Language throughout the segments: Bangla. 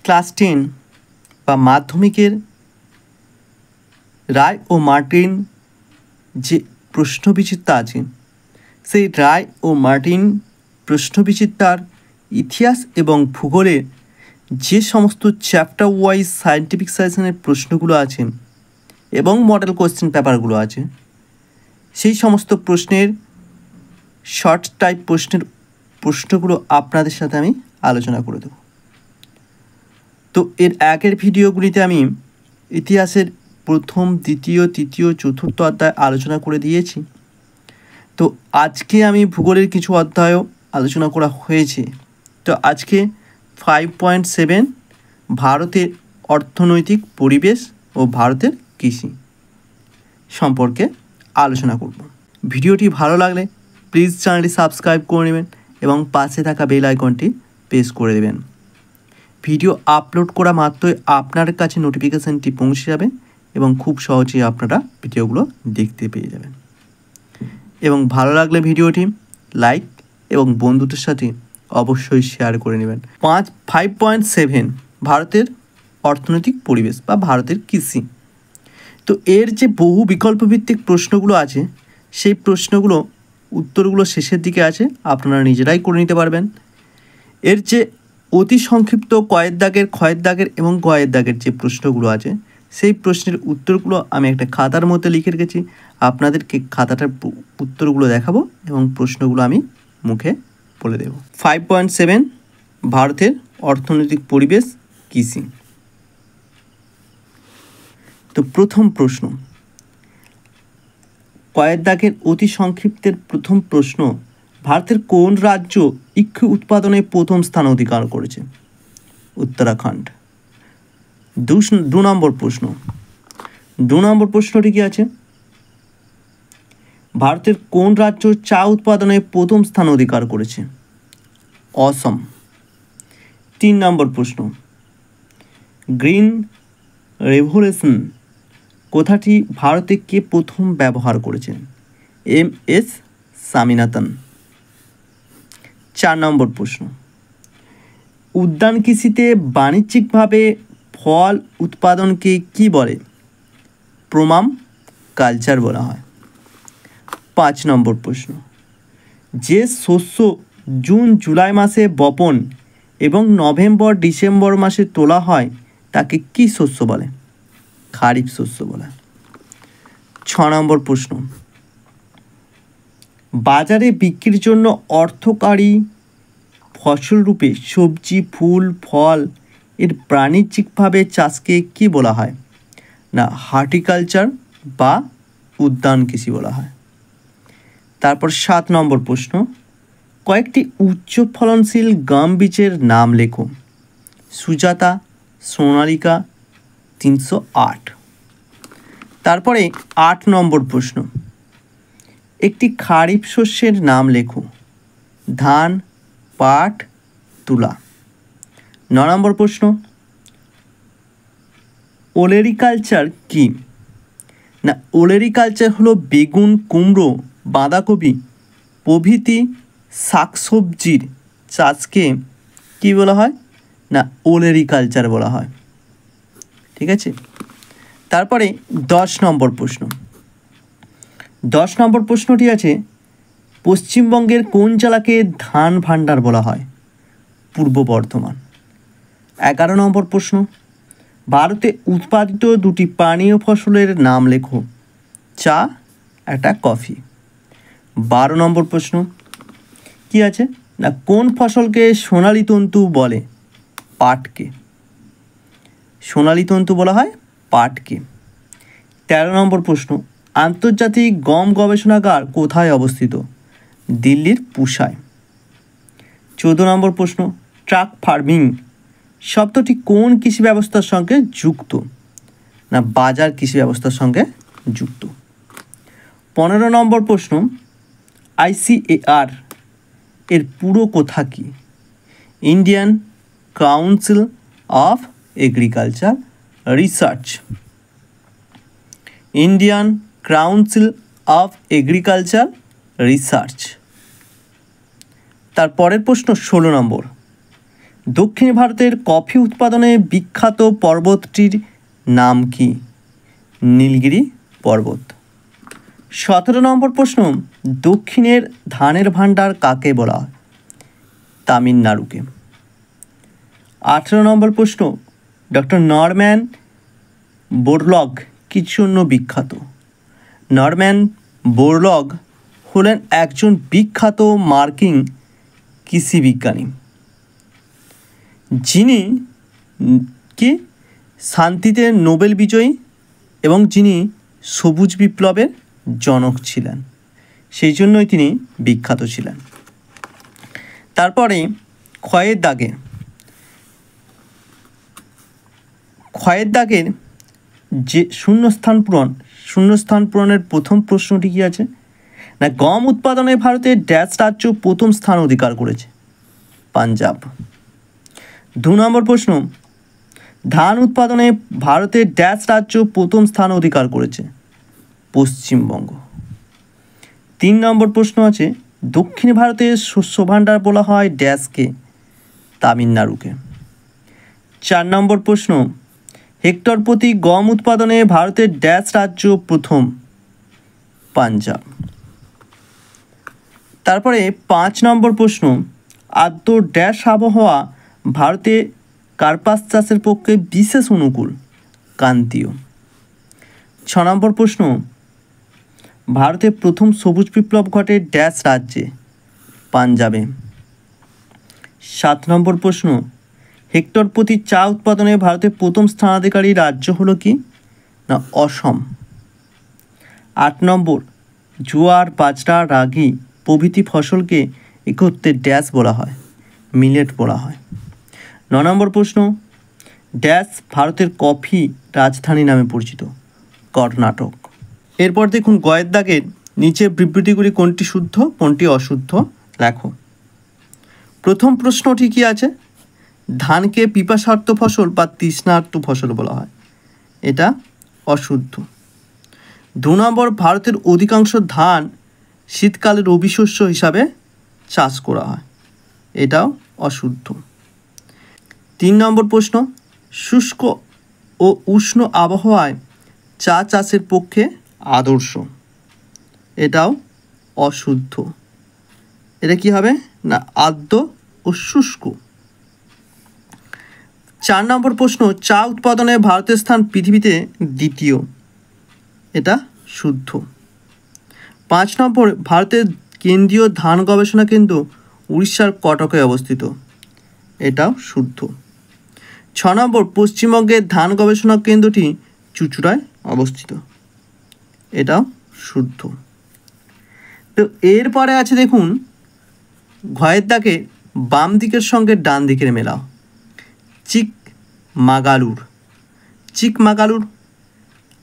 ক্লাস 10 বা মাধ্যমিকের রায় ও মার্টিন যে প্রশ্নবিচিত্রা আছে, সেই রায় ও মার্টিন প্রশ্নবিচিত্রার ইতিহাস এবং ভূগোলের যে সমস্ত চ্যাপ্টার ওয়াইজ সায়েন্টিফিক সাজেশনের প্রশ্নগুলো আছে এবং মডেল কোয়েশ্চেন পেপারগুলো আছে, সেই সমস্ত প্রশ্নের শর্ট টাইপ প্রশ্নগুলো আপনাদের সাথে আমি আলোচনা করে দেব। তো এর আগের ভিডিওগুলিতে আমি ইতিহাসের প্রথম, দ্বিতীয়, তৃতীয়, চতুর্থ অধ্যায় আলোচনা করে দিয়েছি। তো আজকে আমি ভূগোলের কিছু অধ্যায়ও আলোচনা করা হয়েছে। তো আজকে 5.7 ভারতের অর্থনৈতিক পরিবেশ ও ভারতের কৃষি সম্পর্কে আলোচনা করব। ভিডিওটি ভালো লাগলে প্লিজ চ্যানেলটি সাবস্ক্রাইব করে নেবেন এবং পাশে থাকা বেল আইকনটি প্রেস করে দেবেন। ভিডিও আপলোড করা মাত্রই আপনার কাছে নোটিফিকেশানটি পৌঁছে যাবে এবং খুব সহজেই আপনারা ভিডিওগুলো দেখতে পেয়ে যাবেন। এবং ভালো লাগলে ভিডিওটি লাইক এবং বন্ধুদের সাথে অবশ্যই শেয়ার করে নেবেন। 5.7 ভারতের অর্থনৈতিক পরিবেশ বা ভারতের কৃষি। তো এর যে বহু বিকল্পভিত্তিক প্রশ্নগুলো আছে, সেই প্রশ্নগুলো উত্তরগুলো শেষের দিকে আছে, আপনারা নিজেরাই করে নিতে পারবেন। এর যে অতি সংক্ষিপ্ত কয়ের দাগের, ক্ষয়ের দাগের এবং গয়ের দাগের যে প্রশ্নগুলো আছে, সেই প্রশ্নের উত্তরগুলো আমি একটা খাতার মধ্যে লিখে রেখেছি। আপনাদেরকে খাতাটার উত্তরগুলো দেখাবো এবং প্রশ্নগুলো আমি মুখে বলে দেব। 5.7 ভারতের অর্থনৈতিক পরিবেশ কৃষি। তো প্রথম প্রশ্ন, কয়ের দাগের অতি সংক্ষিপ্তের প্রথম প্রশ্ন, ভারতের কোন রাজ্য ইক্ষু উৎপাদনে প্রথম স্থান অধিকার করেছে? উত্তরাখণ্ড। 2 নম্বর প্রশ্ন, 2 নম্বর প্রশ্নটি কি আছে? ভারতের কোন রাজ্য চা উৎপাদনে প্রথম স্থান অধিকার করেছে? অসম। 3 নম্বর প্রশ্ন, গ্রিন রেভলিউশন কথাটি ভারতে কে প্রথম ব্যবহার করেছেন? MS স্বামীনাথন। 4 নম্বর প্রশ্ন, উদ্যান কৃষিতে বাণিজ্যিকভাবে ফল উৎপাদনকে কি বলে? প্রমাম কালচার বলা হয়। 5 নম্বর প্রশ্ন, যে শস্য জুন জুলাই মাসে বপন এবং নভেম্বর ডিসেম্বর মাসে তোলা হয় তাকে কি শস্য বলে? খারিফ শস্য বলে। 6 নম্বর প্রশ্ন, বাজারে বিক্রির জন্য অর্থকারী ফসল রূপে সবজি, ফুল, ফল এর বাণিজ্যিকভাবে চাষকে কি বলা হয়? না হর্টিকালচার বা উদ্যান কৃষি বলা হয়। তারপর 7 নম্বর প্রশ্ন, কয়েকটি উচ্চ ফলনশীল গম বীজের নাম লেখো। সুজাতা, সোনালিকা, 308। তারপরে 8 নম্বর প্রশ্ন, একটি খারিফ শস্যের নাম লেখো। ধান, পাট, তুলা। 9 নম্বর প্রশ্ন, ওলেরিকালচার কি? না ওলেরিকালচার হলো বেগুন, কুমড়ো, বাঁধাকপি প্রভৃতি শাকসবজির চাষকে কি বলা হয়? না ওলেরিকালচার বলা হয়। ঠিক আছে। তারপরে 10 নম্বর প্রশ্ন, 10 নম্বর প্রশ্নটি আছে, পশ্চিমবঙ্গের কোন জেলাকে ধান ভাণ্ডার বলা হয়? পূর্ব বর্ধমান। 11 নম্বর প্রশ্ন, ভারতে উৎপাদিত 2টি পানীয় ফসলের নাম লেখো। চা, একটা কফি। 12 নম্বর প্রশ্ন কি আছে? না কোন ফসলকে সোনালী তন্তু বলে? পাটকে। সোনালী তন্তু বলা হয় পাটকে। 13 নম্বর প্রশ্ন, আন্তর্জাতিক গম গবেষণাগার কোথায় অবস্থিত? দিল্লির পুসায়। 14 নম্বর প্রশ্ন, ট্রাক ফার্মিং শব্দটি কোন কৃষি ব্যবস্থার সঙ্গে যুক্ত? না বাজার কৃষি ব্যবস্থার সঙ্গে যুক্ত। 15 নম্বর প্রশ্ন, ICAR এর পুরো কথা কি? Indian council of agriculture research. Indian council of agriculture research. তারপরের প্রশ্ন 16 নম্বর, দক্ষিণ ভারতের কফি উৎপাদনে বিখ্যাত পর্বতটির নাম কি? নীলগিরি পর্বত। 17 নম্বর প্রশ্ন, দক্ষিণের ধানের ভাণ্ডার কাকে বলা হয়? তামিলনাড়ুকে। 18 নম্বর প্রশ্ন, ডক্টর নরম্যান বোরলগ কির জন্য বিখ্যাত? নরম্যান বোরলগ হলেন একজন বিখ্যাত মার্কিন কৃষিবিজ্ঞানী, যিনি কি শান্তিতে নোবেল বিজয়ী এবং যিনি সবুজ বিপ্লবের জনক ছিলেন, সেই জন্যই তিনি বিখ্যাত ছিলেন। তারপরে ক্ষয়ের দাগের যে শূন্যস্থান পূরণের প্রথম প্রশ্নটি কী আছে না, গম উৎপাদনে ভারতের ড্যাশ রাজ্য প্রথম স্থান অধিকার করেছে? পাঞ্জাব। 2 নম্বর প্রশ্ন, ধান উৎপাদনে ভারতের ড্যাশ রাজ্য প্রথম স্থান অধিকার করেছে? পশ্চিমবঙ্গ। 3 নম্বর প্রশ্ন আছে, দক্ষিণ ভারতের শস্য ভাণ্ডার বলা হয় ড্যাশকে? তামিলনাড়ুকে। 4 নম্বর প্রশ্ন, হেক্টর প্রতি গম উৎপাদনে ভারতের ড্যাশ রাজ্য প্রথম? পাঞ্জাব। তারপরে 5 নম্বর প্রশ্ন, আর্দ্র ড্যাশ আবহাওয়া ভারতে কার্পাস চাষের পক্ষে বিশেষ অনুকূল? ক্রান্তীয়। 6 নম্বর প্রশ্ন, ভারতে প্রথম সবুজ বিপ্লব ঘটে ড্যাশ রাজ্যে? পাঞ্জাবে। 7 নম্বর প্রশ্ন, হেক্টর প্রতি চা উৎপাদনে ভারতের প্রথম স্থানাধিকারী রাজ্য হলো কি? না, অসম। 8 নম্বর, জোয়ার, বাজরা, রাগি প্রভৃতি ফসলকে একত্রে ড্যাশ বলা হয়? মিলেট বলা হয়। 9 নম্বর প্রশ্ন, ড্যাশ ভারতের কফি রাজধানী নামে পরিচিত? কর্ণাটক। এরপর দেখুন গয়ের দাগের নিচের বিবৃতিগুলি কোনটি শুদ্ধ কোনটি অশুদ্ধ লেখো। প্রথম প্রশ্নটি কি আছে, ধানকে পিপাসার্ত ফসল বা তৃষ্ণার্ত ফসল বলা হয়? এটা অশুদ্ধ। 2 নম্বর, ভারতের অধিকাংশ ধান শীতকালে রবি শস্য হিসাবে চাষ করা হয়? এটাও অশুদ্ধ। 3 নম্বর প্রশ্ন, শুষ্ক ও উষ্ণ আবহাওয়ায় চা চাষের পক্ষে আদর্শ? এটাও অশুদ্ধ। এটা কি হবে না, আর্দ্র ও শুষ্ক। 4 নম্বর প্রশ্ন, চা উৎপাদনে ভারতের স্থান পৃথিবীতে দ্বিতীয়? এটা শুদ্ধ। 5 নম্বর, ভারতের কেন্দ্রীয় ধান গবেষণা কেন্দ্র উড়িষ্যার কটকে অবস্থিত? এটাও শুদ্ধ। 6 নম্বর, পশ্চিমবঙ্গের ধান গবেষণা কেন্দ্রটি চুঁচুড়ায় অবস্থিত? এটাও শুদ্ধ। তো এরপরে আছে দেখুন ঘয়ের দাগে বাম দিকের সঙ্গে ডান দিকের মেলাও। চিকমাগালুর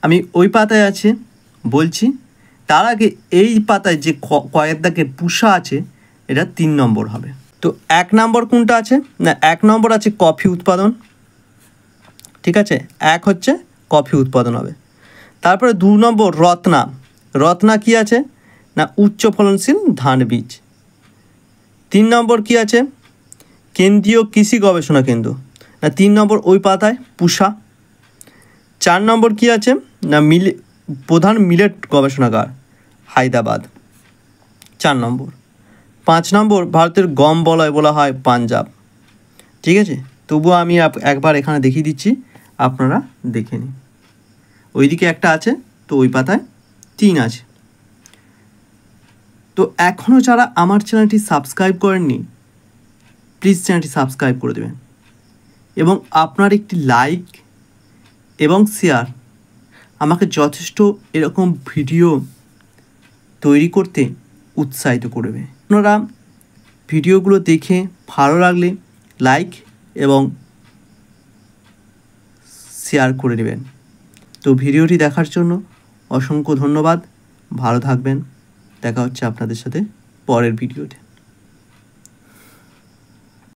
আমি ওই পাতায় আছে বলছি, তার আগে এই পাতায় যে কয়ের দাগে পুষা আছে এটা 3 নম্বর হবে। তো 1 নম্বর কোনটা আছে না, 1 নম্বর আছে কফি উৎপাদন, ঠিক আছে, 1 হচ্ছে কফি উৎপাদন হবে। তারপরে 2 নম্বর রত্না কি আছে না, উচ্চ ফলনশীল ধান বীজ। 3 নম্বর কি আছে, কেন্দ্রীয় কৃষি গবেষণা কেন্দ্র, না 3 নম্বর ওই পাতায় পুষা। 4 নম্বর কি আছে না, প্রধান মিলেট গবেষণাগার হায়দ্রাবাদ, 4 নম্বর। 5 নম্বর, ভারতের গম বলয় বলা হয় পাঞ্জাব, ঠিক আছে। তবুও আমি একবার এখানে দেখিয়ে দিচ্ছি, আপনারা দেখে নিন। ওইদিকে একটা আছে, তো ওই পাতায় 3 আছে। তো এখনও যারা আমার চ্যানেলটি সাবস্ক্রাইব করেননি, প্লিজ চ্যানেলটি সাবস্ক্রাইব করে দেবেন এবং আপনার একটি লাইক এবং শেয়ার আমাকে যথেষ্ট এরকম ভিডিও তৈরি করতে উৎসাহিত করবে। আপনারা ভিডিওগুলো দেখে ভালো লাগলে লাইক এবং শেয়ার করে নেবেন। তো ভিডিওটি দেখার জন্য অসংখ্য ধন্যবাদ। ভালো থাকবেন, দেখা হচ্ছে আপনাদের সাথে পরের ভিডিওতে।